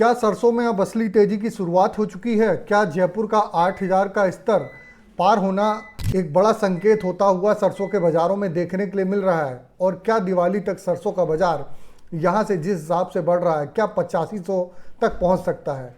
क्या सरसों में अब असली तेजी की शुरुआत हो चुकी है? क्या जयपुर का 8,000 का स्तर पार होना एक बड़ा संकेत होता हुआ सरसों के बाजारों में देखने के लिए मिल रहा है? और क्या दिवाली तक सरसों का बाजार यहां से जिस हिसाब से बढ़ रहा है, क्या 8500 तक पहुंच सकता है?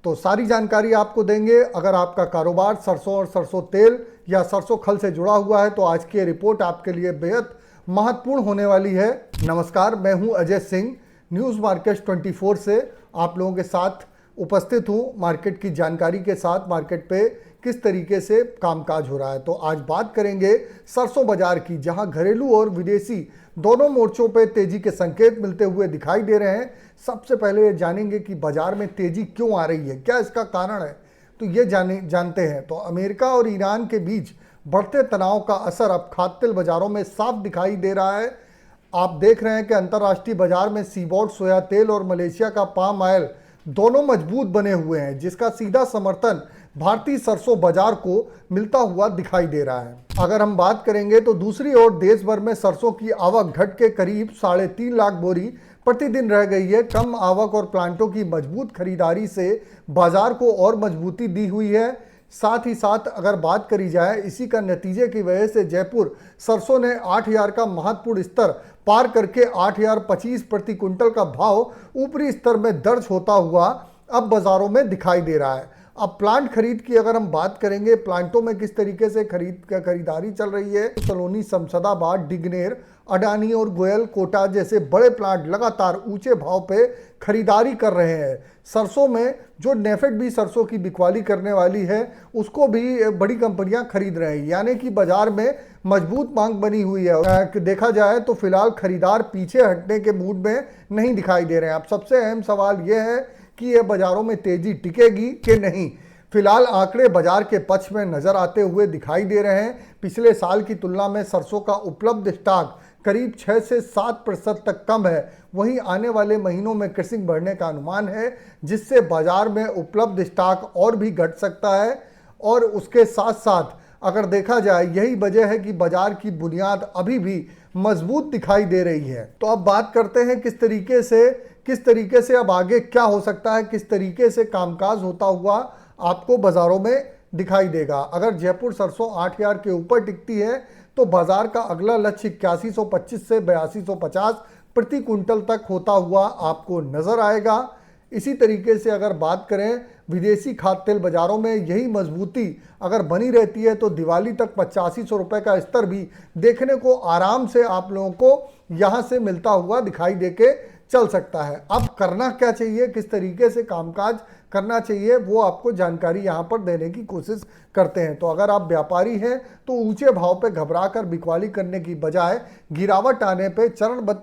तो सारी जानकारी आपको देंगे। अगर आपका कारोबार सरसों और सरसों तेल या सरसों खल से जुड़ा हुआ है तो आज की ये रिपोर्ट आपके लिए बेहद महत्वपूर्ण होने वाली है। नमस्कार, मैं हूं अजय सिंह, न्यूज़ मार्केट 24 से आप लोगों के साथ उपस्थित हूं। मार्केट की जानकारी के साथ मार्केट पे किस तरीके से कामकाज हो रहा है। तो आज बात करेंगे सरसों बाजार की, जहां घरेलू और विदेशी दोनों मोर्चों पे तेजी के संकेत मिलते हुए दिखाई दे रहे हैं। सबसे पहले ये जानेंगे कि बाजार में तेजी क्यों आ रही है, क्या इसका कारण है, तो ये जानते हैं। तो अमेरिका और ईरान के बीच बढ़ते तनाव का असर अब खाद्य तेल बाजारों में साफ दिखाई दे रहा है। आप देख रहे हैं कि अंतर्राष्ट्रीय बाजार में सीबॉट सोया तेल और मलेशिया का पाम ऑयल दोनों मजबूत बने हुए हैं, जिसका सीधा समर्थन भारतीय सरसों बाजार को मिलता हुआ दिखाई दे रहा है। अगर हम बात करेंगे तो दूसरी ओर देश भर में सरसों की आवक घट के करीब 3.5 लाख बोरी प्रतिदिन रह गई है। कम आवक और प्लांटों की मजबूत खरीदारी से बाजार को और मजबूती दी हुई है। साथ ही साथ अगर बात करी जाए, इसी का नतीजे की वजह से जयपुर सरसों ने 8,000 का महत्वपूर्ण स्तर पार करके 8,025 प्रति क्विंटल का भाव ऊपरी स्तर में दर्ज होता हुआ अब बाजारों में दिखाई दे रहा है। अब प्लांट खरीद की अगर हम बात करेंगे, प्लांटों में किस तरीके से खरीदारी चल रही है। सलोनी, शमशादाबाद, डिगनेर, अडानी और गोयल कोटा जैसे बड़े प्लांट लगातार ऊंचे भाव पे खरीदारी कर रहे हैं। सरसों में जो नेफेड भी सरसों की बिकवाली करने वाली है, उसको भी बड़ी कंपनियां खरीद रहे हैं, यानी कि बाजार में मजबूत मांग बनी हुई है। देखा जाए तो फिलहाल खरीदार पीछे हटने के मूड में नहीं दिखाई दे रहे हैं। अब सबसे अहम सवाल यह है कि यह बाजारों में तेजी टिकेगी कि नहीं। फिलहाल आंकड़े बाजार के पक्ष में नजर आते हुए दिखाई दे रहे हैं। पिछले साल की तुलना में सरसों का उपलब्ध स्टॉक करीब 6 से 7% तक कम है। वहीं आने वाले महीनों में क्रसिंग बढ़ने का अनुमान है, जिससे बाजार में उपलब्ध स्टॉक और भी घट सकता है। और उसके साथ साथ अगर देखा जाए, यही वजह है कि बाजार की बुनियाद अभी भी मजबूत दिखाई दे रही है। तो अब बात करते हैं किस तरीके से अब आगे क्या हो सकता है, किस तरीके से कामकाज होता हुआ आपको बाजारों में दिखाई देगा। अगर जयपुर सरसों 8,000 के ऊपर टिकती है तो बाजार का अगला लक्ष्य 8125 से 8250 प्रति क्विंटल तक होता हुआ आपको नजर आएगा। इसी तरीके से अगर बात करें विदेशी खाद्य तेल बाजारों में, यही मजबूती अगर बनी रहती है तो दिवाली तक 8500 रुपये का स्तर भी देखने को आराम से आप लोगों को यहाँ से मिलता हुआ दिखाई देके चल सकता है। अब करना क्या चाहिए, किस तरीके से कामकाज करना चाहिए, वो आपको जानकारी यहाँ पर देने की कोशिश करते हैं। तो अगर आप व्यापारी हैं तो ऊंचे भाव पे घबराकर बिकवाली करने की बजाय गिरावट आने पे चरणबद्ध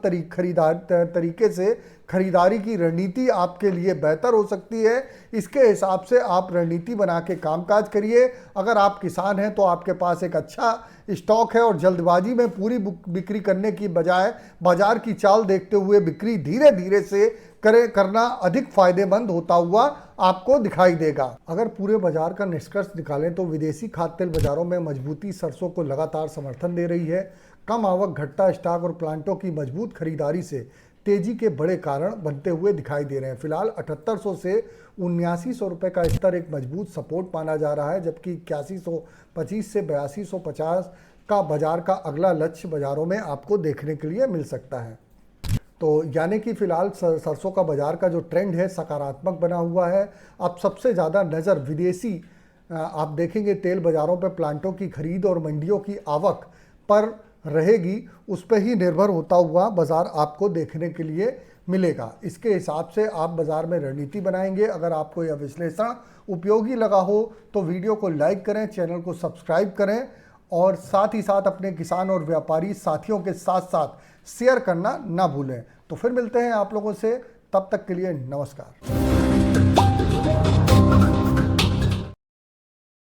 तरीके से खरीदारी की रणनीति आपके लिए बेहतर हो सकती है। इसके हिसाब से आप रणनीति बना के कामकाज करिए। अगर आप किसान हैं तो आपके पास एक अच्छा स्टॉक है और जल्दबाजी में पूरी बिक्री करने की बजाय बाजार की चाल देखते हुए बिक्री धीरे धीरे से करना अधिक फायदेमंद होता हुआ आपको दिखाई देगा। अगर पूरे बाजार का निष्कर्ष निकालें तो विदेशी खाद्य तेल बाजारों में मजबूती सरसों को लगातार समर्थन दे रही है। कम आवक, घटता स्टॉक और प्लांटों की मजबूत खरीदारी से तेजी के बड़े कारण बनते हुए दिखाई दे रहे हैं। फिलहाल 7800 से 7900 रुपये का स्तर एक मजबूत सपोर्ट माना जा रहा है, जबकि 8125 से 8250 का बाजार का अगला लक्ष्य बाजारों में आपको देखने के लिए मिल सकता है। तो यानी कि फिलहाल सरसों का बाजार का जो ट्रेंड है सकारात्मक बना हुआ है। अब सबसे ज़्यादा नज़र विदेशी आप देखेंगे तेल बाज़ारों पर प्लांटों की खरीद और मंडियों की आवक पर रहेगी, उस पर ही निर्भर होता हुआ बाज़ार आपको देखने के लिए मिलेगा। इसके हिसाब से आप बाज़ार में रणनीति बनाएंगे। अगर आपको यह विश्लेषण उपयोगी लगा हो तो वीडियो को लाइक करें, चैनल को सब्सक्राइब करें और साथ ही साथ अपने किसान और व्यापारी साथियों के साथ साथ शेयर करना ना भूलें। तो फिर मिलते हैं आप लोगों से, तब तक के लिए नमस्कार।